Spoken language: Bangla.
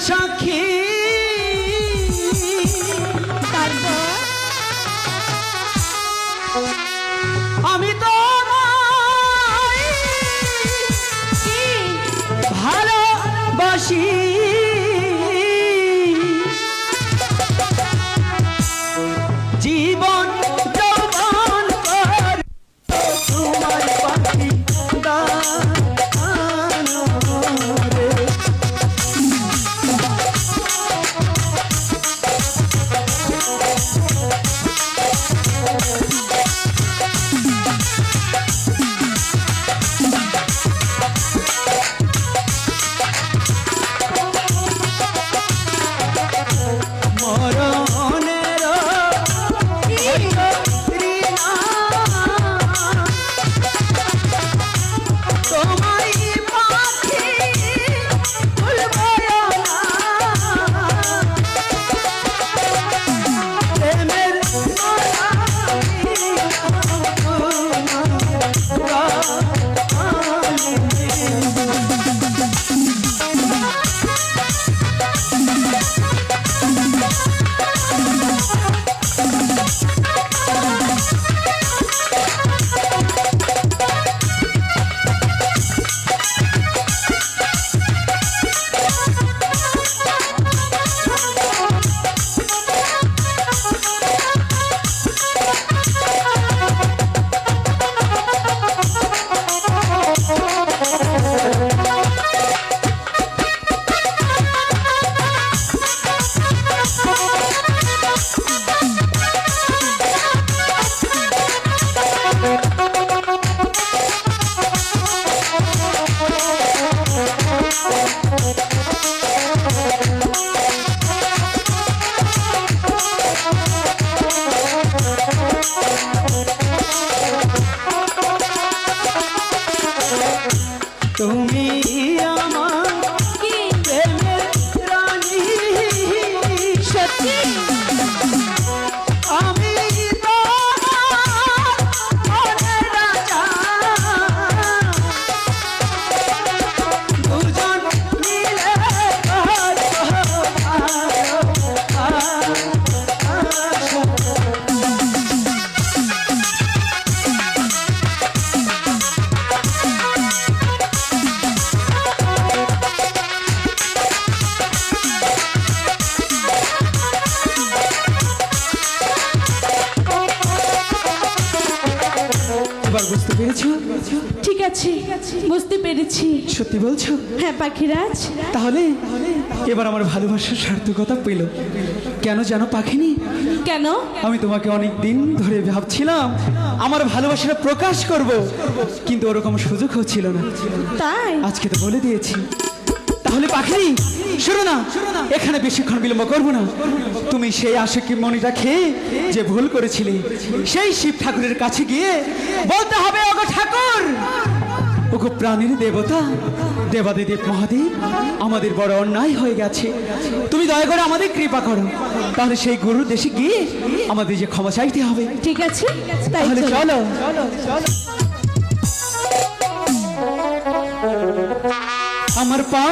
সাক্ষী আমি তো ভালোবাসি জীবন যৌবন তোমার পাখি তুমি আমার প্রেমের রানী সত্যি আমি তোমার রাজা দুজন মিলে এবার বুঝতে পেরেছো? ঠিক আছে, বুঝতে পেরেছি। সত্যি বলছো? হ্যাঁ পাখিরাজ। তাহলে এবার আমার ভালোবাসার সার্থকতা পেল। কেন জানো পাখিনি? কেন? আমি তোমাকে অনেক দিন ধরে ভাবছিলাম আমার ভালোবাসাটা প্রকাশ করব, কিন্তু ওরকম সুযোগ হচ্ছিল না। তাই আজকে তো বলে দিয়েছি। তাহলে পাখিনি শুনো না, এখানে বেশিক্ষণ বিলম্ব করবো না। তুমি সেই আশিকি মণিটা খেয়ে যে ভুল করেছিলে, সেই শিব ঠাকুরের কাছে গিয়ে বলতে হবে, ওগো ঠাকুর, ওগো প্রাণীর দেবতা, দেবাদিদেব মহাদেব, আমাদের বড় অন্যায় হয়ে গেছে, তুমি দয়া করে আমাদের কৃপা করো। তাহলে সেই গুরুর দেশে গিয়ে আমাদের যে ক্ষমা চাইতে হবে। ঠিক আছে, তাহলে চলো। আমার পা